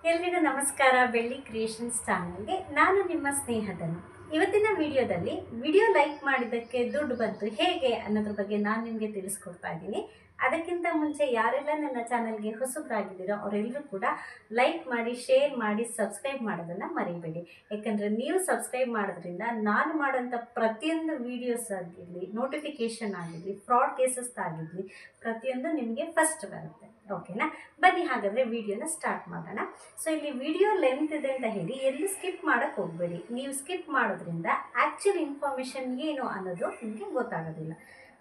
ಎಲ್ರಿಗೂ ನಮಸ್ಕಾರ. ಬೆಳ್ಳಿ ಕ್ರಿಯೇಷನ್ಸ್ ಚಾನಲ್ಗೆ ನಾನು ನಿಮ್ಮ ಸ್ನೇಹದನು. ಇವತ್ತಿನ ವಿಡಿಯೋದಲ್ಲಿ ವಿಡಿಯೋ ಲೈಕ್ ಮಾಡಿದ್ದಕ್ಕೆ ದುಡ್ಡು ಬಂತು ಹೇಗೆ ಅನ್ನೋದ್ರ ಬಗ್ಗೆ ನಾನು ನಿಮಗೆ ತಿಳಿಸ್ಕೊಡ್ತಾ ಇದ್ದೀನಿ. ಅದಕ್ಕಿಂತ ಮುಂಚೆ ಯಾರೆಲ್ಲ ನನ್ನ ಚಾನಲ್ಗೆ ಹೊಸಬರಾಗಿದ್ದೀರೋ ಅವರೆಲ್ಲರೂ ಕೂಡ ಲೈಕ್ ಮಾಡಿ, ಶೇರ್ ಮಾಡಿ, ಸಬ್ಸ್ಕ್ರೈಬ್ ಮಾಡೋದನ್ನು ಮರಿಬೇಡಿ. ಯಾಕಂದರೆ ನೀವು ಸಬ್ಸ್ಕ್ರೈಬ್ ಮಾಡೋದ್ರಿಂದ ನಾನು ಮಾಡೋಂಥ ಪ್ರತಿಯೊಂದು ವೀಡಿಯೋಸ್ ಆಗಿರಲಿ, ನೋಟಿಫಿಕೇಷನ್ ಆಗಿರಲಿ, ಫ್ರಾಡ್ ಕೇಸಸ್ ಆಗಿರಲಿ, ಪ್ರತಿಯೊಂದು ನಿಮಗೆ ಫಸ್ಟ್ ಬರುತ್ತೆ. ಓಕೆನಾ? ಬನ್ನಿ ಹಾಗಾದರೆ ವಿಡಿಯೋನ ಸ್ಟಾರ್ಟ್ ಮಾಡೋಣ. ಸೊ ಇಲ್ಲಿ ವಿಡಿಯೋ ಲೆಂತ್ ಇದೆ ಅಂತ ಹೇಳಿ ಎಲ್ಲಿ ಸ್ಕಿಪ್ ಮಾಡೋಕ್ಕೆ ಹೋಗಬೇಡಿ. ನೀವು ಸ್ಕಿಪ್ ಮಾಡೋದ್ರಿಂದ ಆ್ಯಕ್ಚುಲ್ ಇನ್ಫಾರ್ಮೇಷನ್ ಏನು ಅನ್ನೋದು ನಿಮಗೆ ಗೊತ್ತಾಗೋದಿಲ್ಲ.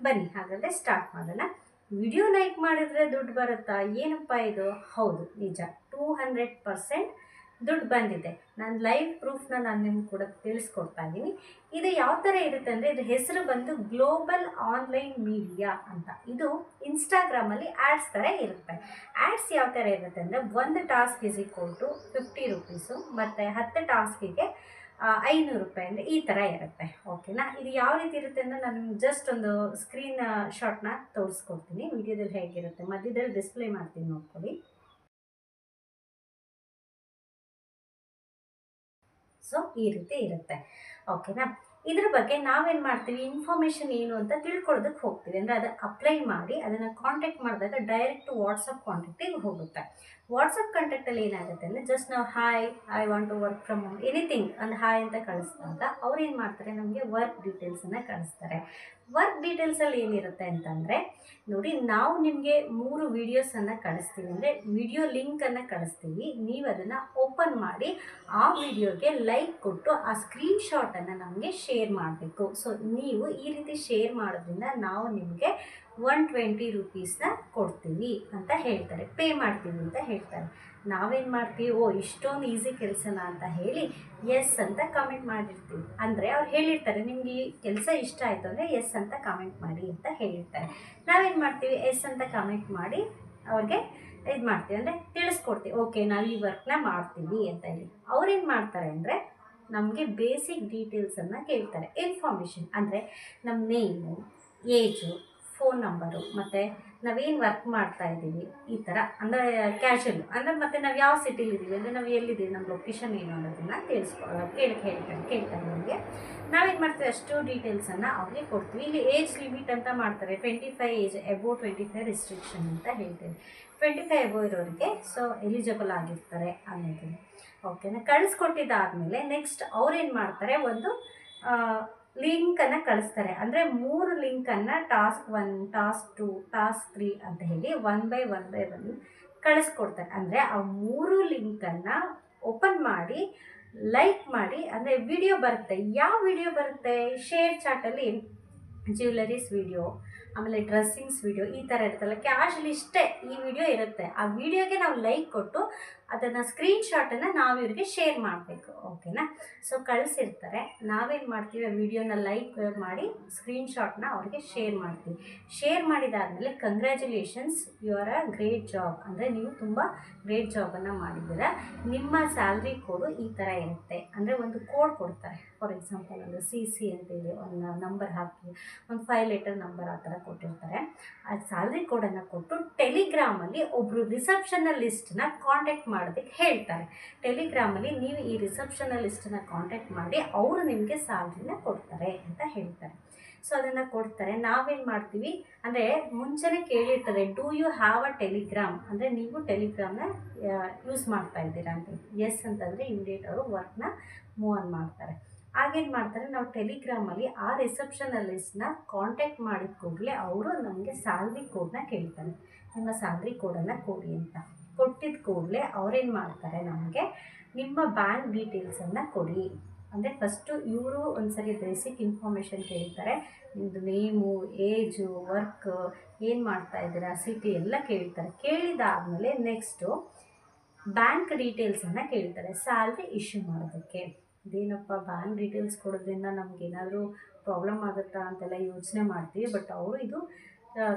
ಬನ್ನಿ ಹಾಗಾದರೆ ಸ್ಟಾರ್ಟ್ ಮಾಡೋಣ. ವಿಡಿಯೋ ಲೈಕ್ ಮಾಡಿದ್ರೆ ದುಡ್ಡು ಬರುತ್ತಾ? ಏನಪ್ಪ ಇದು? ಹೌದು, ನಿಜ, 200% ದುಡ್ಡು ಬಂದಿದೆ. ನಾನು ಲೈವ್ ಪ್ರೂಫ್ನ ನಾನು ನಿಮ್ಗೆ ಕೂಡ ತಿಳಿಸ್ಕೊಡ್ತಾ ಇದ್ದೀನಿ. ಇದು ಯಾವ ಥರ ಇರುತ್ತೆ ಅಂದರೆ, ಇದು ಹೆಸರು ಬಂದು ಗ್ಲೋಬಲ್ ಆನ್ಲೈನ್ ಮೀಡಿಯಾ ಅಂತ. ಇದು ಇನ್ಸ್ಟಾಗ್ರಾಮಲ್ಲಿ ಆ್ಯಡ್ಸ್ ಥರ ಇರುತ್ತೆ. ಆ್ಯಡ್ಸ್ ಯಾವ ಥರ ಇರುತ್ತೆ ಅಂದರೆ, ಒಂದು task is equal to 50 rupees, ಮತ್ತು 10 ಟಾಸ್ಕಿಗೆ 500 ರೂಪಾಯಿ ಅಂದರೆ ಈ ಥರ ಇರುತ್ತೆ. ಓಕೆನಾ? ಇದು ಯಾವ ರೀತಿ ಇರುತ್ತೆ ಅಂದರೆ, ನಾನು ನಿಮ್ಗೆ ಜಸ್ಟ್ ಒಂದು ಸ್ಕ್ರೀನ್ ಶಾಟ್ನ ತೋರಿಸ್ಕೊಡ್ತೀನಿ. ವಿಡಿಯೋದಲ್ಲಿ ಹೇಗಿರುತ್ತೆ ಮಧ್ಯದಲ್ಲಿ ಡಿಸ್ಪ್ಲೇ ಮಾಡ್ತೀನಿ, ನೋಡ್ಕೊಳ್ಳಿ. ಸೊ ಈ ರೀತಿ ಇರುತ್ತೆ. ಓಕೆನಾ? ಇದ್ರ ಬಗ್ಗೆ ನಾವೇನು ಮಾಡ್ತೀವಿ, ಇನ್ಫಾರ್ಮೇಷನ್ ಏನು ಅಂತ ತಿಳ್ಕೊಳ್ಳೋದಕ್ಕೆ ಹೋಗ್ತೀವಿ. ಅಂದರೆ ಅದು ಅಪ್ಲೈ ಮಾಡಿ ಅದನ್ನು ಕಾಂಟ್ಯಾಕ್ಟ್ ಮಾಡಿದಾಗ ಡೈರೆಕ್ಟ್ ವಾಟ್ಸಪ್ ಕಾಂಟ್ಯಾಕ್ಟಿಗೆ ಹೋಗುತ್ತೆ. ವಾಟ್ಸಪ್ ಕಾಂಟ್ಯಾಕ್ಟಲ್ಲಿ ಏನಾಗುತ್ತೆ ಅಂದರೆ, ಜಸ್ಟ್ ನಾವು hi, I want to work from home, anything ಒಂದು ಹಾಯ್ ಅಂತ ಕಳಿಸಿದಾಗ ಅವ್ರು ಏನು ಮಾಡ್ತಾರೆ, ನಮಗೆ ವರ್ಕ್ ಡೀಟೇಲ್ಸನ್ನು ಕಳಿಸ್ತಾರೆ. ವರ್ಕ್ ಡೀಟೇಲ್ಸಲ್ಲಿ ಏನಿರುತ್ತೆ ಅಂತಂದರೆ, ನೋಡಿ, ನಾವು ನಿಮಗೆ 3 ವೀಡಿಯೋಸನ್ನು ಕಳಿಸ್ತೀವಿ. ಅಂದರೆ ವಿಡಿಯೋ ಲಿಂಕನ್ನು ಕಳಿಸ್ತೀವಿ. ನೀವು ಅದನ್ನು ಓಪನ್ ಮಾಡಿ ಆ ವಿಡಿಯೋಗೆ ಲೈಕ್ ಕೊಟ್ಟು ಆ ಸ್ಕ್ರೀನ್ಶಾಟನ್ನು ನಮಗೆ ಶೇರ್ ಮಾಡಬೇಕು. ಸೊ ನೀವು ಈ ರೀತಿ ಶೇರ್ ಮಾಡೋದ್ರಿಂದ ನಾವು ನಿಮಗೆ 120 ರುಪೀಸ್ನ ಕೊಡ್ತೀವಿ ಅಂತ ಹೇಳ್ತಾರೆ, ಪೇ ಮಾಡ್ತೀವಿ ಅಂತ ಹೇಳ್ತಾರೆ. ನಾವೇನು ಮಾಡ್ತೀವಿ, ಓ ಇಷ್ಟೊಂದು ಈಸಿ ಕೆಲಸನ ಅಂತ ಹೇಳಿ ಎಸ್ ಅಂತ ಕಮೆಂಟ್ ಮಾಡಿರ್ತೀವಿ. ಅಂದರೆ ಅವ್ರು ಹೇಳಿರ್ತಾರೆ, ನಿಮಗೆ ಈ ಕೆಲಸ ಇಷ್ಟ ಆಯಿತು ಅಂದರೆ ಎಸ್ ಅಂತ ಕಮೆಂಟ್ ಮಾಡಿ ಅಂತ ಹೇಳಿರ್ತಾರೆ. ನಾವೇನು ಮಾಡ್ತೀವಿ, ಎಸ್ ಅಂತ ಕಮೆಂಟ್ ಮಾಡಿ ಅವ್ರಿಗೆ ಇದು ಮಾಡ್ತೀವಿ, ಅಂದರೆ ತಿಳಿಸ್ಕೊಡ್ತೀವಿ, ಓಕೆ ನಾವು ಈ ವರ್ಕ್ನ ಮಾಡ್ತೀವಿ ಅಂತ ಹೇಳಿ. ಅವ್ರೇನು ಮಾಡ್ತಾರೆ ಅಂದರೆ, ನಮಗೆ ಬೇಸಿಕ್ ಡೀಟೇಲ್ಸನ್ನು ಕೇಳ್ತಾರೆ. ಇನ್ಫಾರ್ಮೇಷನ್ ಅಂದರೆ ನಮ್ಮ ನೇಮು, ಏಜು, ಫೋನ್ ನಂಬರು, ಮತ್ತು ನಾವೇನು ವರ್ಕ್ ಮಾಡ್ತಾ ಇದ್ದೀವಿ, ಈ ಥರ ಅಂದರೆ ಕ್ಯಾಶುವಲ್ ಅಂದರೆ, ಮತ್ತು ನಾವು ಯಾವ ಸಿಟಿಲಿದ್ದೀವಿ ಅಂದರೆ, ನಾವು ಎಲ್ಲಿದ್ದೀವಿ, ನಮ್ಮ ಲೊಕೇಶನ್ ಏನು ಅನ್ನೋದನ್ನು ಕೇಳ್ತಾರೆ ನಮಗೆ. ನಾವೇನು ಮಾಡ್ತೀವಿ, ಅಷ್ಟು ಡೀಟೇಲ್ಸನ್ನು ಅವ್ರಿಗೆ ಕೊಡ್ತೀವಿ. ಇಲ್ಲಿ ಏಜ್ ಲಿಮಿಟ್ ಅಂತ ಮಾಡ್ತಾರೆ, 25 ಏಜ್, ಎಬೋ 25 ರಿಸ್ಟ್ರಿಕ್ಷನ್ ಅಂತ ಹೇಳ್ತೀವಿ. 25 ಎಬೋ ಇರೋರಿಗೆ ಸೊ ಎಲಿಜಿಬಲ್ ಆಗಿರ್ತಾರೆ ಅನ್ನೋದು. ಓಕೆನಾ? ಕಳಿಸ್ಕೊಟ್ಟಿದ್ದಾದಮೇಲೆ ನೆಕ್ಸ್ಟ್ ಅವ್ರೇನು ಮಾಡ್ತಾರೆ, ಒಂದು ಲಿಂಕನ್ನು ಕಳಿಸ್ತಾರೆ. ಅಂದರೆ 3 ಲಿಂಕನ್ನು ಟಾಸ್ಕ್ 1, ಟಾಸ್ಕ್ 2, ಟಾಸ್ಕ್ 3 ಅಂತ ಹೇಳಿ 1 ಬೈ 1 ಕಳಿಸ್ಕೊಡ್ತಾರೆ. ಅಂದರೆ ಆ 3 ಲಿಂಕನ್ನು ಓಪನ್ ಮಾಡಿ ಲೈಕ್ ಮಾಡಿ, ಅಂದರೆ ವಿಡಿಯೋ ಬರುತ್ತೆ. ಯಾವ ವಿಡಿಯೋ ಬರುತ್ತೆ, ಶೇರ್ ಚಾಟಲ್ಲಿ ಜ್ಯುವೆಲರೀಸ್ ವಿಡಿಯೋ, ಆಮೇಲೆ ಡ್ರೆಸ್ಸಿಂಗ್ಸ್ ವಿಡಿಯೋ, ಈ ಥರ ಇರುತ್ತಲ್ಲ, ಕ್ಯಾಶುವಲಿ ಇಷ್ಟೇ ಈ ವಿಡಿಯೋ ಇರುತ್ತೆ. ಆ ವಿಡಿಯೋಗೆ ನಾವು ಲೈಕ್ ಕೊಟ್ಟು ಅದನ್ನು ಸ್ಕ್ರೀನ್ಶಾಟನ್ನು ನಾವು ಇವ್ರಿಗೆ ಶೇರ್ ಮಾಡಬೇಕು. ಓಕೆನಾ? ಸೊ ಕಳಿಸಿರ್ತಾರೆ, ನಾವೇನು ಮಾಡ್ತೀವಿ, ಆ ವಿಡಿಯೋನ ಲೈಕ್ ಮಾಡಿ ಸ್ಕ್ರೀನ್ಶಾಟ್ನ ಅವ್ರಿಗೆ ಶೇರ್ ಮಾಡ್ತೀವಿ. ಶೇರ್ ಮಾಡಿದಾದಮೇಲೆ congratulations, you are a great job, ಅಂದರೆ ನೀವು ತುಂಬ ಗ್ರೇಟ್ ಜಾಬನ್ನು ಮಾಡಿದ್ದೀರಾ, ನಿಮ್ಮ ಸ್ಯಾಲ್ರಿ ಕೋಡು ಈ ಥರ ಇರುತ್ತೆ. ಅಂದರೆ ಒಂದು ಕೋಡ್ ಕೊಡ್ತಾರೆ. ಫಾರ್ ಎಕ್ಸಾಂಪಲ್ ಒಂದು CC ಅಂತೇಳಿ ಒಂದು ನಂಬರ್ ಹಾಕಿ, ಒಂದು 5 ಲೆಟರ್ ನಂಬರ್ ಆ ಥರ ಕೊಟ್ಟಿರ್ತಾರೆ. ಆ ಸ್ಯಾಲ್ರಿ ಕೋಡನ್ನು ಕೊಟ್ಟು ಟೆಲಿಗ್ರಾಮಲ್ಲಿ ಒಬ್ಬರು ರಿಸೆಪ್ಷನಲಿಸ್ಟನ್ನ ಕಾಂಟ್ಯಾಕ್ಟ್ ಮಾಡೋದಕ್ಕೆ ಹೇಳ್ತಾರೆ. ಟೆಲಿಗ್ರಾಮಲ್ಲಿ ನೀವು ಈ ರಿಸೆಪ್ಷನಲಿಸ್ಟನ್ನ ಕಾಂಟ್ಯಾಕ್ಟ್ ಮಾಡಿ ಅವರು ನಿಮಗೆ ಸ್ಯಾಲ್ರಿನ ಕೊಡ್ತಾರೆ ಅಂತ ಹೇಳ್ತಾರೆ. ಸೊ ಅದನ್ನು ಕೊಡ್ತಾರೆ. ನಾವೇನು ಮಾಡ್ತೀವಿ ಅಂದರೆ, ಮುಂಚೆನೇ ಕೇಳಿರ್ತಾರೆ, do you have a Telegram, ಅಂದರೆ ನೀವು ಟೆಲಿಗ್ರಾಮ್ನ ಯೂಸ್ ಮಾಡ್ತಾ ಇದ್ದೀರಾ ಅಂತ. ಎಸ್ ಅಂತಂದರೆ ಇಮಿಡಿಯೇಟ್ ಅವರು ವರ್ಕ್ನ ಮೂವ್ ಆನ್ ಮಾಡ್ತಾರೆ. ಆಗೇನು ಮಾಡ್ತಾರೆ, ನಾವು ಟೆಲಿಗ್ರಾಮಲ್ಲಿ ಆ ರಿಸೆಪ್ಷನಲಿಸ್ಟ್ನ ಕಾಂಟ್ಯಾಕ್ಟ್ ಮಾಡಿದ ಕೂಡಲೇ ಅವರು ನಮಗೆ ಸ್ಯಾಲ್ರಿ ಕೋಡನ್ನ ಕೇಳ್ತಾರೆ. ನಿಮ್ಮ ಸ್ಯಾಲ್ರಿ ಕೋಡನ್ನು ಕೊಡಿ ಅಂತ ಕೊಟ್ಟಿದ್ದ ಕೂಡಲೇ ಅವ್ರೇನು ಮಾಡ್ತಾರೆ, ನಮಗೆ ನಿಮ್ಮ ಬ್ಯಾಂಕ್ ಡೀಟೇಲ್ಸನ್ನು ಕೊಡಿ. ಅಂದರೆ ಫಸ್ಟು ಇವರು ಒಂದು ಸರಿ ಬೇಸಿಕ್ ಇನ್ಫಾರ್ಮೇಷನ್ ಕೇಳ್ತಾರೆ. ನಿಮ್ಮದು ನೇಮು, ಏಜು, ವರ್ಕ್, ಏನು ಮಾಡ್ತಾ ಇದ್ದೀರಾ, ಸಿಟಿ ಎಲ್ಲ ಕೇಳ್ತಾರೆ. ಕೇಳಿದಾದಮೇಲೆ ನೆಕ್ಸ್ಟು ಬ್ಯಾಂಕ್ ಡೀಟೇಲ್ಸನ್ನು ಕೇಳ್ತಾರೆ, ಸ್ಯಾಲ್ರಿ ಇಶ್ಯೂ ಮಾಡೋದಕ್ಕೆ. ಇದೇನಪ್ಪ ಬ್ಯಾಂಕ್ ಡೀಟೇಲ್ಸ್ ಕೊಡೋದ್ರಿಂದ ನಮಗೇನಾದರೂ ಪ್ರಾಬ್ಲಮ್ ಆಗುತ್ತಾ ಅಂತೆಲ್ಲ ಯೋಚನೆ ಮಾಡ್ತೀವಿ. ಬಟ್ ಅವರು ಇದು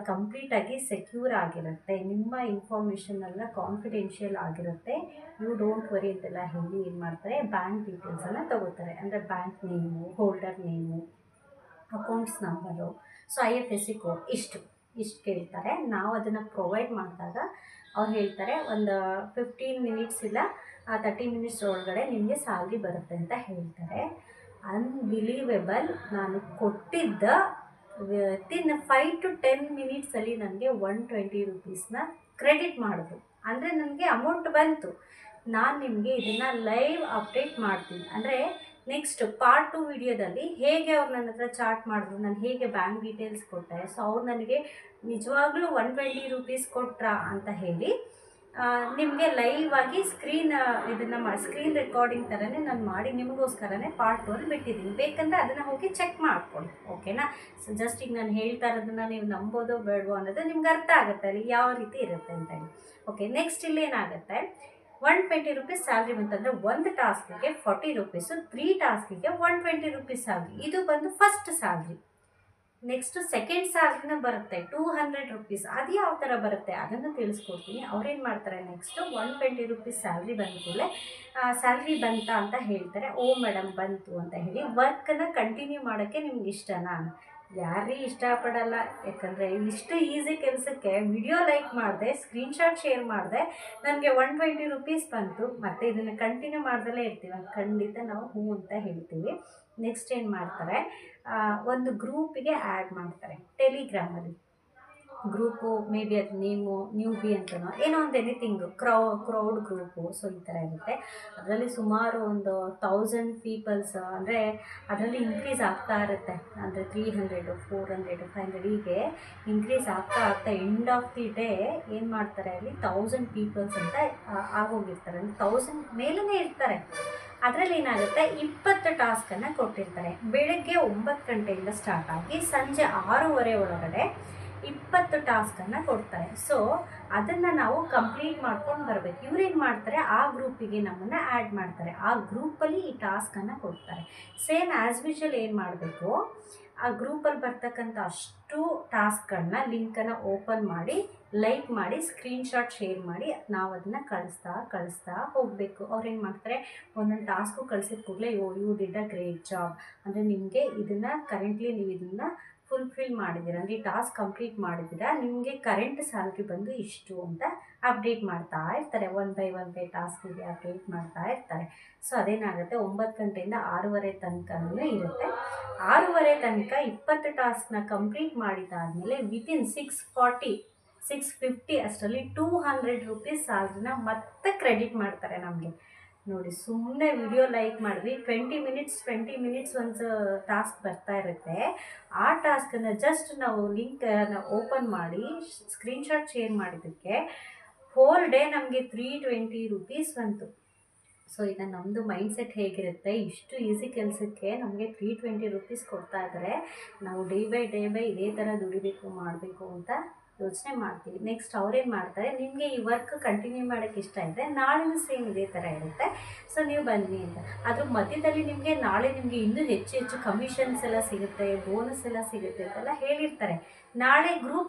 ಕಂಪ್ಲೀಟಾಗಿ ಸೆಕ್ಯೂರ್ ಆಗಿರುತ್ತೆ, ನಿಮ್ಮ ಇನ್ಫಾರ್ಮೇಷನೆಲ್ಲ ಕಾನ್ಫಿಡೆನ್ಷಿಯಲ್ ಆಗಿರುತ್ತೆ, ಯು ಡೋಂಟ್ ವರಿ ಅಂತೆಲ್ಲ ಹೇಳಿ ಏನು ಮಾಡ್ತಾರೆ, ಬ್ಯಾಂಕ್ ಡೀಟೇಲ್ಸನ್ನು ತಗೋತಾರೆ. ಅಂದರೆ bank name, holder name, accounts number, so IFSC code, ಇಷ್ಟು ಕೇಳ್ತಾರೆ. ನಾವು ಅದನ್ನು ಪ್ರೊವೈಡ್ ಮಾಡಿದಾಗ ಅವ್ರು ಹೇಳ್ತಾರೆ, ಒಂದು 15 ಮಿನಿಟ್ಸ್ ಇಲ್ಲ ಆ 30 ಮಿನಿಟ್ಸ್ ಒಳಗಡೆ ನಿಮಗೆ ಸ್ಯಾಲ್ರಿ ಬರುತ್ತೆ ಅಂತ ಹೇಳ್ತಾರೆ. ಅನ್ಬಿಲೀವೆಬಲ್. ನಾನು ಕೊಟ್ಟಿದ್ದ ವಿತಿನ್ 5 to 10 ಮಿನಿಟ್ಸಲ್ಲಿ ನನಗೆ 120 ರೂಪೀಸ್ನ ಕ್ರೆಡಿಟ್ ಮಾಡಿದ್ರು. ಅಂದರೆ ನನಗೆ ಅಮೌಂಟ್ ಬಂತು. ನಾನು ನಿಮಗೆ ಇದನ್ನು ಲೈವ್ ಅಪ್ಡೇಟ್ ಮಾಡ್ತೀನಿ. ಅಂದರೆ ನೆಕ್ಸ್ಟ್ ಪಾರ್ಟ್ 2 ವಿಡಿಯೋದಲ್ಲಿ ಹೇಗೆ ಅವ್ರು ನನ್ನ ಹತ್ರ ಚಾಟ್ ಮಾಡಿದ್ರು, ನಾನು ಹೇಗೆ ಬ್ಯಾಂಕ್ ಡೀಟೇಲ್ಸ್ ಕೊಟ್ಟೆ, ಸೊ ಅವ್ರು ನನಗೆ ನಿಜವಾಗ್ಲೂ 120 ರೂಪೀಸ್ ಕೊಟ್ರಾ ಅಂತ ಹೇಳಿ ನಿಮಗೆ ಲೈವ್ ಆಗಿ ಇದನ್ನು ಸ್ಕ್ರೀನ್ ರೆಕಾರ್ಡಿಂಗ್ ಥರನೇ ನಾನು ಮಾಡಿ ನಿಮಗೋಸ್ಕರನೇ ಪಾರ್ಟ್ 2 ಬಿಟ್ಟಿದ್ದೀನಿ. ಬೇಕಂದರೆ ಅದನ್ನು ಹೋಗಿ ಚೆಕ್ ಮಾಡ್ಕೊಳ್ಳಿ, ಓಕೆನಾ. ಸೊ ಜಸ್ಟ್ ಈಗ ನಾನು ಹೇಳ್ತಾ ಇರೋದನ್ನು ನೀವು ನಂಬೋದೋ ಬೇಡವೋ ಅನ್ನೋದು ನಿಮ್ಗೆ ಅರ್ಥ ಆಗುತ್ತೆ ಅಲ್ಲಿ ಯಾವ ರೀತಿ ಇರುತ್ತೆ ಅಂತ ಹೇಳಿ. ಓಕೆ, ನೆಕ್ಸ್ಟ್ ಇಲ್ಲಿ ಏನಾಗುತ್ತೆ, 120 ರೂಪೀಸ್ ಸ್ಯಾಲ್ರಿ ಬಂತಂದರೆ ಒಂದು ಟಾಸ್ಕಿಗೆ 40 ರೂಪೀಸು, 3 ಟಾಸ್ಕಿಗೆ 120 ರೂಪೀಸ್ ಸ್ಯಾಲ್ರಿ. ಇದು ಬಂದು ಫಸ್ಟ್ ಸ್ಯಾಲ್ರಿ. ನೆಕ್ಸ್ಟು ಸೆಕೆಂಡ್ ಸ್ಯಾಲ್ರಿನ ಬರುತ್ತೆ 200 ರೂಪೀಸ್. ಅದು ಯಾವ ಥರ ಬರುತ್ತೆ ಅದನ್ನು ತಿಳಿಸ್ಕೊಡ್ತೀನಿ. ಅವ್ರೇನು ಮಾಡ್ತಾರೆ, ನೆಕ್ಸ್ಟು 120 ರೂಪೀಸ್ ಸ್ಯಾಲ್ರಿ ಬಂದ ಕೂಡಲೇ ಸ್ಯಾಲ್ರಿ ಬಂತಾ ಅಂತ ಹೇಳ್ತಾರೆ. ಓ ಮೇಡಮ್ ಬಂತು ಅಂತ ಹೇಳಿ ವರ್ಕನ್ನು ಕಂಟಿನ್ಯೂ ಮಾಡೋಕ್ಕೆ ನಿಮ್ಗೆ ಇಷ್ಟನಾ? ಯಾರೀ ಇಷ್ಟಪಡಲ್ಲ. ಯಾಕಂದರೆ ಇಷ್ಟು ಈಸಿ ಕೆಲಸಕ್ಕೆ ವಿಡಿಯೋ ಲೈಕ್ ಮಾಡಿದೆ, ಸ್ಕ್ರೀನ್ಶಾಟ್ ಶೇರ್ ಮಾಡಿದೆ, ನನಗೆ 120 ರೂಪೀಸ್ ಬಂತು, ಮತ್ತು ಇದನ್ನು ಕಂಟಿನ್ಯೂ ಮಾಡ್ದಲೇ ಇರ್ತೀವಿ. ಖಂಡಿತ ನಾವು ಹ್ಞೂ ಅಂತ ಹೇಳ್ತೀವಿ. ನೆಕ್ಸ್ಟ್ ಏನು ಮಾಡ್ತಾರೆ, ಒಂದು ಗ್ರೂಪಿಗೆ ಆ್ಯಡ್ ಮಾಡ್ತಾರೆ ಟೆಲಿಗ್ರಾಮಲ್ಲಿ. ಗ್ರೂಪು ಮೇ ಬಿ ಅದು ನೇಮು ನ್ಯೂಬಿ ಅಂತನೋ ಏನೋ ಒಂದು ಎನಿಥಿಂಗು ಕ್ರೌಡ್ ಗ್ರೂಪು. ಸೊ ಈ ಥರ ಇರುತ್ತೆ. ಅದರಲ್ಲಿ ಸುಮಾರು ಒಂದು 1000 ಪೀಪಲ್ಸ್, ಅಂದರೆ ಅದರಲ್ಲಿ ಇನ್ಕ್ರೀಸ್ ಆಗ್ತಾ ಇರುತ್ತೆ. ಅಂದರೆ 300, 400, 500 ಹೀಗೆ ಇನ್ಕ್ರೀಸ್ ಆಗ್ತಾ ಎಂಡ್ ಆಫ್ ದಿ ಡೇ ಏನು ಮಾಡ್ತಾರೆ, ಅಲ್ಲಿ 1000 ಪೀಪಲ್ಸ್ ಅಂತ ಆಗೋಗಿರ್ತಾರೆ. ಅಂದರೆ 1000 ಮೇಲೇ ಇರ್ತಾರೆ. ಅದರಲ್ಲಿ ಏನಾಗುತ್ತೆ, 20 ಟಾಸ್ಕನ್ನು ಕೊಟ್ಟಿರ್ತಾರೆ. ಬೆಳಗ್ಗೆ 9 ಗಂಟೆಯಿಂದ ಸ್ಟಾರ್ಟ್ ಆಗಿ ಸಂಜೆ 6:30 ಒಳಗಡೆ 20 ಟಾಸ್ಕನ್ನು ಕೊಡ್ತಾರೆ. ಸೊ ಅದನ್ನು ನಾವು ಕಂಪ್ಲೀಟ್ ಮಾಡ್ಕೊಂಡು ಬರಬೇಕು. ಇವ್ರೇನು ಮಾಡ್ತಾರೆ, ಆ ಗ್ರೂಪಿಗೆ ನಮ್ಮನ್ನು ಆ್ಯಡ್ ಮಾಡ್ತಾರೆ. ಆ ಗ್ರೂಪಲ್ಲಿ ಈ ಟಾಸ್ಕನ್ನು ಕೊಡ್ತಾರೆ. ಸೇಮ್ ಆ್ಯಸ್ ಯೂಶುವಲ್ ಏನು ಮಾಡಬೇಕು, ಆ ಗ್ರೂಪಲ್ಲಿ ಬರ್ತಕ್ಕಂಥ ಅಷ್ಟು ಟಾಸ್ಕ್ಗಳನ್ನ ಲಿಂಕನ್ನು ಓಪನ್ ಮಾಡಿ ಲೈಕ್ ಮಾಡಿ ಸ್ಕ್ರೀನ್ಶಾಟ್ ಶೇರ್ ಮಾಡಿ ನಾವು ಅದನ್ನು ಕಳಿಸ್ತಾ ಹೋಗಬೇಕು. ಅವ್ರೇನು ಮಾಡ್ತಾರೆ, ಒಂದೊಂದು ಟಾಸ್ಕು ಕಳಿಸಿದ ಕೂಡಲೇ you did a great job, ಅಂದರೆ ನಿಮಗೆ ಇದನ್ನು ಕರೆಂಟ್ಲಿ ನೀವು ಇದನ್ನು ಫುಲ್ಫಿಲ್ ಮಾಡಿದ್ದೀರಾ, ಅಂದರೆ ಈ ಟಾಸ್ಕ್ ಕಂಪ್ಲೀಟ್ ಮಾಡಿದ್ದೀರಾ, ನಿಮಗೆ ಕರೆಂಟ್ ಸ್ಯಾಲ್ರಿ ಬಂದು ಇಷ್ಟು ಅಂತ ಅಪ್ಡೇಟ್ ಮಾಡ್ತಾ ಇರ್ತಾರೆ. ಒನ್ ಬೈ ಟಾಸ್ಕಿಗೆ ಅಪ್ಡೇಟ್ ಮಾಡ್ತಾ ಇರ್ತಾರೆ. ಸೊ ಅದೇನಾಗುತ್ತೆ, 9 ಗಂಟೆಯಿಂದ 6:30 ತನಕನೂ ಇರುತ್ತೆ. 6:30 ತನಕ 20 ಟಾಸ್ಕ್ನ ಕಂಪ್ಲೀಟ್ ಮಾಡಿದಾದಮೇಲೆ ವಿತಿನ್ 650 ಅಷ್ಟರಲ್ಲಿ 200 ರೂಪೀಸ್ ಸ್ಯಾಲ್ರಿನ ಮತ್ತೆ ಕ್ರೆಡಿಟ್ ಮಾಡ್ತಾರೆ ನಮಗೆ. ನೋಡಿ, ಸುಮ್ಮನೆ ವಿಡಿಯೋ ಲೈಕ್ ಮಾಡಿದ್ವಿ 20 ಮಿನಿಟ್ಸ್ ಒಂದು ಟಾಸ್ಕ್ ಬರ್ತಾ ಇರುತ್ತೆ. ಆ ಟಾಸ್ಕನ್ನು ಜಸ್ಟ್ ನಾವು ಲಿಂಕನ್ನು ಓಪನ್ ಮಾಡಿ ಸ್ಕ್ರೀನ್ಶಾಟ್ ಶೇರ್ ಮಾಡಿದ್ದಕ್ಕೆ ಹೋಲ್ ಡೇ ನಮಗೆ 320 ರೂಪೀಸ್ ಬಂತು. ಸೊ ಈಗ ನಮ್ಮದು ಮೈಂಡ್ಸೆಟ್ ಹೇಗಿರುತ್ತೆ, ಇಷ್ಟು ಈಸಿ ಕೆಲಸಕ್ಕೆ ನಮಗೆ 320 ರೂಪೀಸ್ ಕೊಡ್ತಾ ಇದ್ದಾರೆ, ನಾವು ಡೇ ಬೈ ಇದೇ ಥರ ದುಡಿಬೇಕು ಮಾಡಬೇಕು ಅಂತ ಯೋಚನೆ ಮಾಡ್ತೀವಿ. ನೆಕ್ಸ್ಟ್ ಅವ್ರೇನು ಮಾಡ್ತಾರೆ, ನಿಮಗೆ ಈ ವರ್ಕ್ ಕಂಟಿನ್ಯೂ ಮಾಡೋಕ್ಕೆ ಇಷ್ಟ ಇದ್ದರೆ ನಾಳೆನೂ ಸೇಮ್ ಇದೇ ಥರ ಇರುತ್ತೆ, ಸೊ ನೀವು ಬನ್ನಿ ಅಂತ. ಅದ್ರ ಮಧ್ಯದಲ್ಲಿ ನಾಳೆ ನಿಮಗೆ ಇನ್ನೂ ಹೆಚ್ಚು ಕಮಿಷನ್ಸ್ ಎಲ್ಲ ಸಿಗುತ್ತೆ, ಬೋನಸ್ ಎಲ್ಲ ಸಿಗುತ್ತೆ ಅಂತೆಲ್ಲ ಹೇಳಿರ್ತಾರೆ. ನಾಳೆ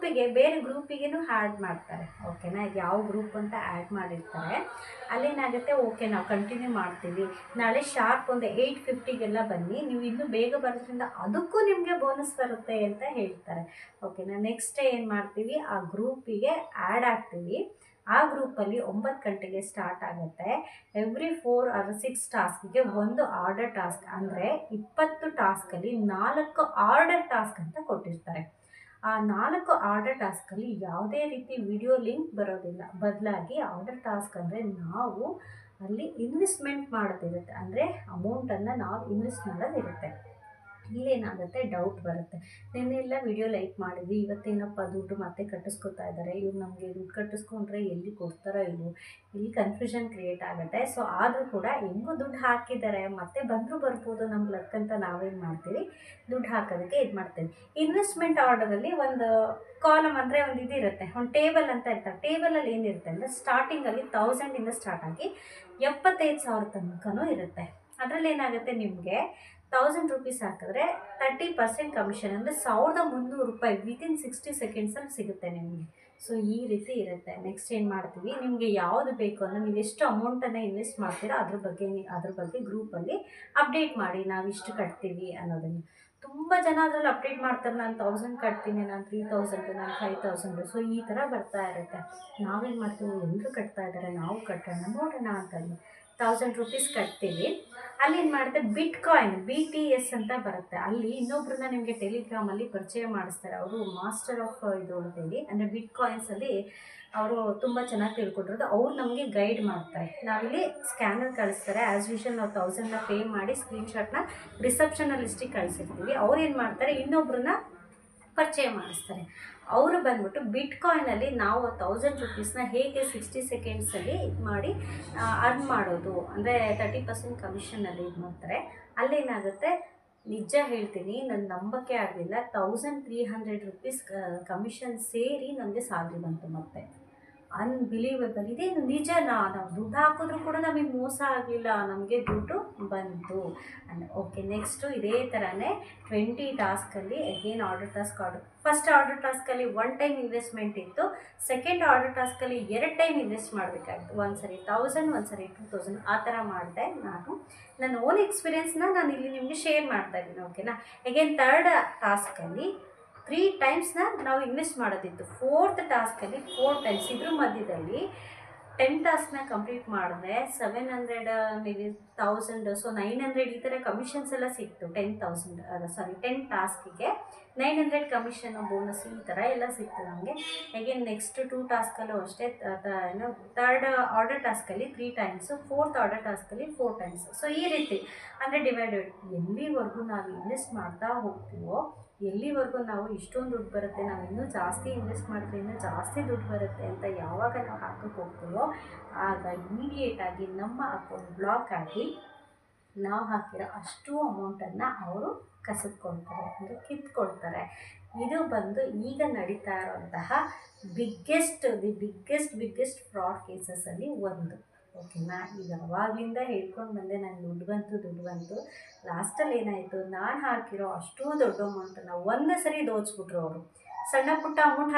ಬೇರೆ ಗ್ರೂಪಿಗೂ ಆ್ಯಡ್ ಮಾಡ್ತಾರೆ, ಓಕೆನಾ. ಇದು ಯಾವ ಗ್ರೂಪ್ ಅಂತ ಆ್ಯಡ್ ಮಾಡಿರ್ತಾರೆ. ಅಲ್ಲೇನಾಗುತ್ತೆ, ಓಕೆ ನಾವು ಕಂಟಿನ್ಯೂ ಮಾಡ್ತೀವಿ, ನಾಳೆ ಶಾರ್ಪ್ ಒಂದು 8:50ಗೆಲ್ಲ ಬನ್ನಿ, ನೀವು ಇನ್ನೂ ಬೇಗ ಬರೋದ್ರಿಂದ ಅದಕ್ಕೂ ನಿಮಗೆ ಬೋನಸ್ ಬರುತ್ತೆ ಅಂತ ಹೇಳ್ತಾರೆ, ಓಕೆನಾ. ನೆಕ್ಸ್ಟ್ ಏನು ಮಾಡ್ತೀವಿ, ಆ ಗ್ರೂಪಿಗೆ ಆ್ಯಡ್ ಆಗ್ತೀವಿ. ಆ ಗ್ರೂಪಲ್ಲಿ 9 ಗಂಟೆಗೆ ಸ್ಟಾರ್ಟ್ ಆಗುತ್ತೆ. ಎವ್ರಿ 4 or 6 ಟಾಸ್ಕಿಗೆ ಒಂದು ಆರ್ಡರ್ ಟಾಸ್ಕ್, ಅಂದರೆ 20 ಟಾಸ್ಕಲ್ಲಿ 4 ಆರ್ಡರ್ ಟಾಸ್ಕ್ ಅಂತ ಕೊಟ್ಟಿರ್ತಾರೆ. ಆ 4 ಆರ್ಡರ್ ಟಾಸ್ಕಲ್ಲಿ ಯಾವುದೇ ರೀತಿ ವಿಡಿಯೋ ಲಿಂಕ್ ಬರೋದಿಲ್ಲ. ಬದಲಾಗಿ ಆರ್ಡರ್ ಟಾಸ್ಕ್ ಅಂದರೆ ನಾವು ಅಲ್ಲಿ ಇನ್ವೆಸ್ಟ್ಮೆಂಟ್ ಮಾಡೋದಿರುತ್ತೆ, ಅಂದರೆ ಅಮೌಂಟನ್ನು ನಾವು ಇನ್ವೆಸ್ಟ್ ಮಾಡೋದಿರುತ್ತೆ. ಇಲ್ಲೇನಾಗುತ್ತೆ, ಡೌಟ್ ಬರುತ್ತೆ, ನಿನ್ನೆಲ್ಲ ವಿಡಿಯೋ ಲೈಕ್ ಮಾಡಿದ್ವಿ, ಇವತ್ತೇನಪ್ಪ ದುಡ್ಡು ಮತ್ತೆ ಕಟ್ಟಿಸ್ಕೊತಾ ಇದ್ದಾರೆ, ಇವ್ರು ನಮಗೆ ದುಡ್ಡು ಕಟ್ಟಿಸ್ಕೊಂಡ್ರೆ ಎಲ್ಲಿ ಕೊಡ್ತಾರೋ ಇವು, ಇಲ್ಲಿ ಕನ್ಫ್ಯೂಷನ್ ಕ್ರಿಯೇಟ್ ಆಗುತ್ತೆ. ಸೊ ಆದರೂ ಕೂಡ ಹೆಂಗೂ ದುಡ್ಡು ಹಾಕಿದ್ದಾರೆ, ಮತ್ತೆ ಬಂದರೂ ಬರ್ಬೋದು ನಮ್ಮ ಲಕ್ ಅಂತ ನಾವೇನು ಮಾಡ್ತೀವಿ, ದುಡ್ಡು ಹಾಕೋದಕ್ಕೆ ಇದು ಮಾಡ್ತೀವಿ. ಇನ್ವೆಸ್ಟ್ಮೆಂಟ್ ಆರ್ಡರಲ್ಲಿ ಒಂದು ಕಾಲಮ್ ಅಂದರೆ ಒಂದು ಇದಿರುತ್ತೆ, ಒಂದು ಟೇಬಲ್ ಅಂತ ಇರ್ತಾರೆ. ಟೇಬಲಲ್ಲಿ ಏನಿರುತ್ತೆ ಅಂದರೆ ಸ್ಟಾರ್ಟಿಂಗಲ್ಲಿ 1000ಇಂದ ಸ್ಟಾರ್ಟ್ ಆಗಿ 75,000 ತನಕನೂ ಇರುತ್ತೆ. ಅದರಲ್ಲಿ ಏನಾಗುತ್ತೆ, ನಿಮಗೆ 1000 ರೂಪೀಸ್ ಹಾಕಿದ್ರೆ 30% ಕಮಿಷನ್, ಅಂದರೆ 1300 ರೂಪಾಯಿ ವಿತಿನ್ 60 ಸೆಕೆಂಡ್ಸಲ್ಲಿ ಸಿಗುತ್ತೆ ನಿಮಗೆ. ಸೊ ಈ ರೀತಿ ಇರುತ್ತೆ. ನೆಕ್ಸ್ಟ್ ಏನು ಮಾಡ್ತೀವಿ, ನಿಮಗೆ ಯಾವುದು ಬೇಕು ಅಂದರೆ ನೀವು ಎಷ್ಟು ಅಮೌಂಟನ್ನು ಇನ್ವೆಸ್ಟ್ ಮಾಡ್ತೀರಾ ಅದ್ರ ಬಗ್ಗೆ ಗ್ರೂಪಲ್ಲಿ ಅಪ್ಡೇಟ್ ಮಾಡಿ, ನಾವು ಇಷ್ಟು ಕಟ್ತೀವಿ ಅನ್ನೋದನ್ನು. ತುಂಬ ಜನ ಅದರಲ್ಲಿ ಅಪ್ಡೇಟ್ ಮಾಡ್ತಾರೆ, ನಾನು 1000 ಕಟ್ತೀನಿ, ನಾನು 3000, ನಾನು 5000. ಸೊ ಈ ಥರ ಬರ್ತಾ ಇರುತ್ತೆ. ನಾವೇನು ಮಾಡ್ತೀವಿ, ಎಲ್ಲರೂ ಕಟ್ತಾ ಇದ್ದಾರೆ ನಾವು ಕಟ್ಟೋಣ ನೋಡೋಣ ಅಂತಂದು. ₹1000 ಕಟ್ತೀವಿ. ಅಲ್ಲಿ ಏನು ಮಾಡುತ್ತೆ ಬಿಟ್ ಕಾಯಿನ್ BTS ಅಂತ ಬರುತ್ತೆ. ಅಲ್ಲಿ ಇನ್ನೊಬ್ರನ್ನ ನಿಮಗೆ ಟೆಲಿಗ್ರಾಮಲ್ಲಿ ಪರಿಚಯ ಮಾಡಿಸ್ತಾರೆ. ಅವರು ಮಾಸ್ಟರ್ ಆಫ್ ಇದು ಅಂತೇಳಿ, ಅಂದರೆ ಬಿಟ್ ಕಾಯಿನ್ಸಲ್ಲಿ ಅವರು ತುಂಬ ಚೆನ್ನಾಗಿ ತಿಳ್ಕೊಂಡಿರೋದು. ಅವ್ರು ನಮಗೆ ಗೈಡ್ ಮಾಡ್ತಾರೆ. ನಾವಿಲ್ಲಿ ಸ್ಕ್ಯಾನರ್ ಕಳಿಸ್ತಾರೆ. ಆ್ಯಸ್ ಯೂಶುವಲ್ ನಾವು 1000ನ ಪೇ ಮಾಡಿ ಸ್ಕ್ರೀನ್ಶಾಟ್ನ ರಿಸೆಪ್ಷನಲ್ಲಿ ಲಿಸ್ಟಿಗೆ ಕಳಿಸಿರ್ತೀವಿ. ಅವ್ರು ಏನು ಮಾಡ್ತಾರೆ, ಇನ್ನೊಬ್ರನ್ನ ಪರಿಚಯ ಮಾಡಿಸ್ತಾರೆ. ಅವರು ಬಂದ್ಬಿಟ್ಟು ಬಿಟ್ ಕಾಯಿನಲ್ಲಿ ನಾವು ₹1000ನ ಹೇಗೆ 60 ಸೆಕೆಂಡ್ಸಲ್ಲಿ ಇದು ಮಾಡಿ ಅರ್ನ್ ಮಾಡೋದು, ಅಂದರೆ 30% ಕಮಿಷನಲ್ಲಿ ಇದು ಮಾಡ್ತಾರೆ. ಅಲ್ಲೇನಾಗುತ್ತೆ, ನಿಜ ಹೇಳ್ತೀನಿ, ನನ್ನ ನಂಬಕ್ಕೆ ಆಗಲಿಲ್ಲ, ₹1300 ಕಮಿಷನ್ ಸೇರಿ ನಮಗೆ ಸ್ಯಾಲ್ರಿ ಬಂತು. ಮತ್ತೆ ಅನ್ಬಿಲೀವೇಬಲ್. ಇದೇನು ನಿಜನಾ? ನಾವು ದುಡ್ಡು ಹಾಕಿದ್ರು ಕೂಡ ನಮಗೆ ಮೋಸ ಆಗಲಿಲ್ಲ, ನಮಗೆ ದುಡ್ಡು ಬಂತು. ಓಕೆ, ನೆಕ್ಸ್ಟು ಇದೇ ಥರನೇ 20 ಟಾಸ್ಕಲ್ಲಿ ಅಗೇನ್ ಫಸ್ಟ್ ಆರ್ಡರ್ ಟಾಸ್ಕಲ್ಲಿ 1 ಟೈಮ್ ಇನ್ವೆಸ್ಟ್ಮೆಂಟ್ ಇತ್ತು. ಸೆಕೆಂಡ್ ಆರ್ಡರ್ ಟಾಸ್ಕಲ್ಲಿ 2 ಟೈಮ್ ಇನ್ವೆಸ್ಟ್ ಮಾಡಬೇಕಾಗಿತ್ತು. ಒಂದು ಸರಿ 1000, ಒಂದು ಸರಿ 2000 ಆ ಥರ ಮಾಡಿದೆ. ನನ್ನ ಓನ್ ಎಕ್ಸ್ಪೀರಿಯೆನ್ಸ್ನ ನಾನು ಇಲ್ಲಿ ನಿಮಗೆ ಶೇರ್ ಮಾಡ್ತಾ ಇದ್ದೀನಿ. ಓಕೆನಾ. ಅಗೇನ್ ಥರ್ಡ್ ಟಾಸ್ಕಲ್ಲಿ 3 ಟೈಮ್ಸ್ನ ನಾವು ಇನ್ವೆಸ್ಟ್ ಮಾಡೋದಿತ್ತು. ಫೋರ್ತ್ ಟಾಸ್ಕಲ್ಲಿ 4 ಟೈಮ್ಸ್. ಇದ್ರ ಮಧ್ಯದಲ್ಲಿ 10 ಟಾಸ್ಕ್ನ ಕಂಪ್ಲೀಟ್ ಮಾಡಿದ್ರೆ 700 ಮೇ ಬಿ 1000, ಸೊ 900 ಈ ಥರ ಕಮಿಷನ್ಸ್ ಎಲ್ಲ ಸಿಕ್ತು. 10 ಟಾಸ್ಕಿಗೆ 900 ಕಮಿಷನ್, ಬೋನಸ್ ಈ ಥರ ಎಲ್ಲ ಸಿಕ್ತು ನಮಗೆ. ಹೇಗೆ ನೆಕ್ಸ್ಟ್ 2 ಟಾಸ್ಕಲ್ಲೂ ಅಷ್ಟೇ, ಥರ್ಡ್ ಆರ್ಡರ್ ಟಾಸ್ಕಲ್ಲಿ 3 ಟೈಮ್ಸು, ಫೋರ್ತ್ ಆರ್ಡರ್ ಟಾಸ್ಕಲ್ಲಿ 4 ಟೈಮ್ಸ್. ಸೊ ಈ ರೀತಿ ಅಂದರೆ ಡಿವೈಡೆಡ್. ಎಲ್ಲಿವರೆಗೂ ನಾವು ಇನ್ವೆಸ್ಟ್ ಮಾಡ್ತಾ ಹೋಗ್ತೀವೋ, ಎಲ್ಲಿವರೆಗೂ ನಾವು ಇಷ್ಟೊಂದು ದುಡ್ಡು ಬರುತ್ತೆ, ನಾವು ಇನ್ನೂ ಜಾಸ್ತಿ ಇನ್ವೆಸ್ಟ್ ಮಾಡಿದ್ರೆ ಇನ್ನೂ ಜಾಸ್ತಿ ದುಡ್ಡು ಬರುತ್ತೆ ಅಂತ ಯಾವಾಗ ನಾವು ಹಾಕಕ್ಕೆ ಹೋಗ್ತೀವೋ, ಆಗ ಇಮಿಡಿಯೇಟಾಗಿ ನಮ್ಮ ಅಕೌಂಟ್ ಬ್ಲಾಕ್ ಆಗಿ ನಾವು ಹಾಕಿರೋ ಅಷ್ಟು ಅಮೌಂಟನ್ನು ಅವರು ಕಸಿದ್ಕೊಳ್ತಾರೆ, ಅಂದರೆ ಕಿತ್ಕೊಳ್ತಾರೆ. ಇದು ಬಂದು ಈಗ ನಡೀತಾ ಇರೋಂತಹ ಬಿಗ್ಗೆಸ್ಟ್ ಫ್ರಾಡ್ ಕೇಸಸಲ್ಲಿ ಒಂದು. ಓಕೆನಾ. ಈಗ ಅವಾಗಲಿಂದ ಹೇಳ್ಕೊಂಡು ಬಂದೆ, ನಾನು ದುಡ್ಡು ಬಂತು. ಲಾಸ್ಟಲ್ಲಿ ಏನಾಯಿತು, ನಾನು ಹಾಕಿರೋ ಅಷ್ಟೂ ದೊಡ್ಡ ಅಮೌಂಟನ್ನು ಒಂದೇ ಸರಿ ದೋಚ್ಬಿಟ್ರು ಅವರು. ಸಣ್ಣ ಪುಟ್ಟ ಅಮೌಂಟ್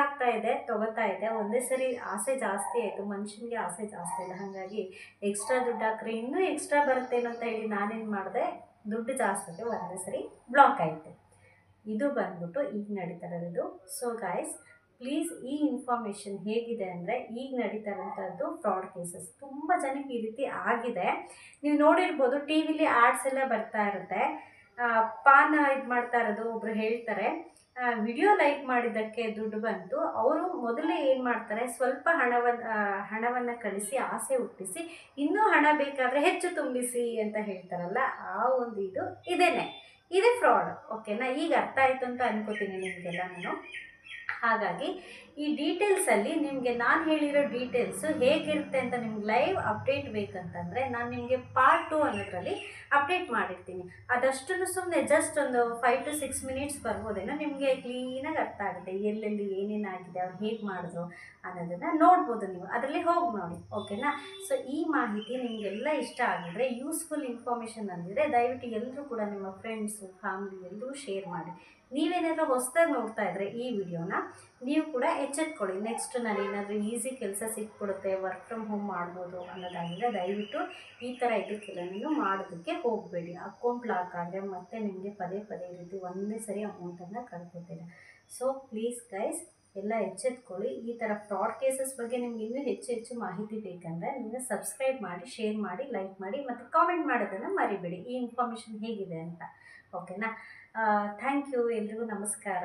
ತೊಗೋತಾ ಇದ್ದೆ, ಒಂದೇ ಸರಿ ಆಸೆ ಜಾಸ್ತಿ ಆಯಿತು. ಮನುಷ್ಯನಿಗೆ ಆಸೆ ಜಾಸ್ತಿ ಇಲ್ಲ, ಹಾಗಾಗಿ ಎಕ್ಸ್ಟ್ರಾ ದುಡ್ಡು ಹಾಕ್ರೆ ಇನ್ನೂ ಎಕ್ಸ್ಟ್ರಾ ಬರುತ್ತೇನೋ ಅಂತ ಹೇಳಿ ನಾನೇನು ಮಾಡಿದೆ, ದುಡ್ಡು ಜಾಸ್ತಿ ಒಂದೇ ಸರಿ ಬ್ಲಾಕ್ ಆಯಿತು. ಇದು ಬಂದ್ಬಿಟ್ಟು ಈಗ ನಡೀತಾ ಇರೋದು. ಸೊ ಗಾಯ್ಸ್, ಪ್ಲೀಸ್ ಈ ಇನ್ಫಾರ್ಮೇಷನ್ ಹೇಗಿದೆ ಅಂದರೆ, ಈಗ ನಡೀತಾ ಇರೋಂಥದ್ದು ಫ್ರಾಡ್ ಕೇಸಸ್. ತುಂಬ ಜನಕ್ಕೆ ಈ ರೀತಿ ಆಗಿದೆ. ನೀವು ನೋಡಿರ್ಬೋದು, ಟಿ ವಿಲಿ ಆ್ಯಡ್ಸ್ ಎಲ್ಲ ಬರ್ತಾ ಇರುತ್ತೆ. ಪಾನ ಇದು ಮಾಡ್ತಾ ಇರೋದು, ಒಬ್ಬರು ಹೇಳ್ತಾರೆ ವಿಡಿಯೋ ಲೈಕ್ ಮಾಡಿದ್ದಕ್ಕೆ ದುಡ್ಡು ಬಂತು. ಅವರು ಮೊದಲೇ ಏನು ಮಾಡ್ತಾರೆ, ಸ್ವಲ್ಪ ಹಣವನ್ನು ಕಳಿಸಿ ಆಸೆ ಹುಟ್ಟಿಸಿ, ಇನ್ನೂ ಹಣ ಬೇಕಾದರೆ ಹೆಚ್ಚು ತುಂಬಿಸಿ ಅಂತ ಹೇಳ್ತಾರಲ್ಲ, ಆ ಒಂದು ಇದೇ ಫ್ರಾಡ್. ಓಕೆನಾ. ಈಗ ಅರ್ಥ ಆಯಿತು ಅಂತ ಅನ್ಕೋತೀನಿ ನಿಮಗೆಲ್ಲ ನಾನು. ಹಾಗಾಗಿ ಈ ಡೀಟೇಲ್ಸಲ್ಲಿ ನಿಮಗೆ ನಾನು ಹೇಳಿರೋ ಡೀಟೇಲ್ಸು ಹೇಗಿರುತ್ತೆ ಅಂತ ನಿಮ್ಗೆ ಲೈವ್ ಅಪ್ಡೇಟ್ ಬೇಕಂತಂದರೆ ನಾನು ನಿಮಗೆ ಪಾರ್ಟ್ 2 ಅನ್ನೋದ್ರಲ್ಲಿ ಅಪ್ಡೇಟ್ ಮಾಡಿರ್ತೀನಿ. ಅದಷ್ಟನ್ನು ಸುಮ್ಮನೆ ಜಸ್ಟ್ ಒಂದು 5 to 6 ಮಿನಿಟ್ಸ್ ಬರ್ಬೋದೇನೋ, ನಿಮಗೆ ಕ್ಲೀನಾಗಿ ಅರ್ಥ ಆಗುತ್ತೆ ಎಲ್ಲೆಲ್ಲಿ ಏನೇನಾಗಿದೆ, ಅವ್ರು ಹೇಗೆ ಮಾಡಿದ್ರು ಅನ್ನೋದನ್ನು ನೋಡ್ಬೋದು. ನೀವು ಅದರಲ್ಲಿ ಹೋಗಿ ನೋಡಿ. ಓಕೆನಾ. ಸೊ ಈ ಮಾಹಿತಿ ನಿಮಗೆಲ್ಲ ಇಷ್ಟ ಆಗಿದ್ರೆ, ಯೂಸ್ಫುಲ್ ಇನ್ಫಾರ್ಮೇಷನ್ ಅಂದಿದ್ರೆ, ದಯವಿಟ್ಟು ಎಲ್ಲರೂ ಕೂಡ ನಿಮ್ಮ ಫ್ರೆಂಡ್ಸು, ಫ್ಯಾಮಿಲಿ ಎಲ್ಲರೂ ಶೇರ್ ಮಾಡಿ. ನೀವೇನಾದರೂ ಹೊಸದಾಗಿ ನೋಡ್ತಾ ಇದ್ದರೆ ಈ ವಿಡಿಯೋನ, ನೀವು ಕೂಡ ಎಚ್ಚೆತ್ಕೊಳ್ಳಿ. ನೆಕ್ಸ್ಟ್ ನಾನೇನಾದರೂ ಈಸಿ ಕೆಲಸ ಸಿಕ್ಬಿಡುತ್ತೆ, ವರ್ಕ್ ಫ್ರಮ್ ಹೋಮ್ ಮಾಡ್ಬೋದು ಅನ್ನೋದಾಗಿದ್ರೆ ದಯವಿಟ್ಟು ಈ ಥರ ಇದಕ್ಕೆಲ್ಲ ನೀವು ಮಾಡೋದಕ್ಕೆ ಹೋಗಬೇಡಿ. ಅಕೌಂಟ್ ಲಾಕ್ ಆದರೆ ಮತ್ತೆ ನಿಮಗೆ ಪದೇ ಈ ರೀತಿ ಒಂದೇ ಸರಿ ಅಮೌಂಟನ್ನು ಕಳ್ಕೊತೀರ. ಸೊ ಪ್ಲೀಸ್ ಗೈಸ್, ಎಲ್ಲ ಎಚ್ಚೆತ್ಕೊಳ್ಳಿ. ಈ ಥರ ಫ್ರಾಡ್ ಕೇಸಸ್ ಬಗ್ಗೆ ನಿಮ್ಗೆ ಇನ್ನೂ ಹೆಚ್ಚು ಮಾಹಿತಿ ಬೇಕಂದರೆ ನೀವು ಸಬ್ಸ್ಕ್ರೈಬ್ ಮಾಡಿ, ಶೇರ್ ಮಾಡಿ, ಲೈಕ್ ಮಾಡಿ ಮತ್ತು ಕಾಮೆಂಟ್ ಮಾಡೋದನ್ನು ಮರಿಬೇಡಿ, ಈ ಇನ್ಫಾರ್ಮೇಷನ್ ಹೇಗಿದೆ ಅಂತ. ಓಕೆನಾ. Thank you. ಎಲ್ರಿಗೂ ನಮಸ್ಕಾರ.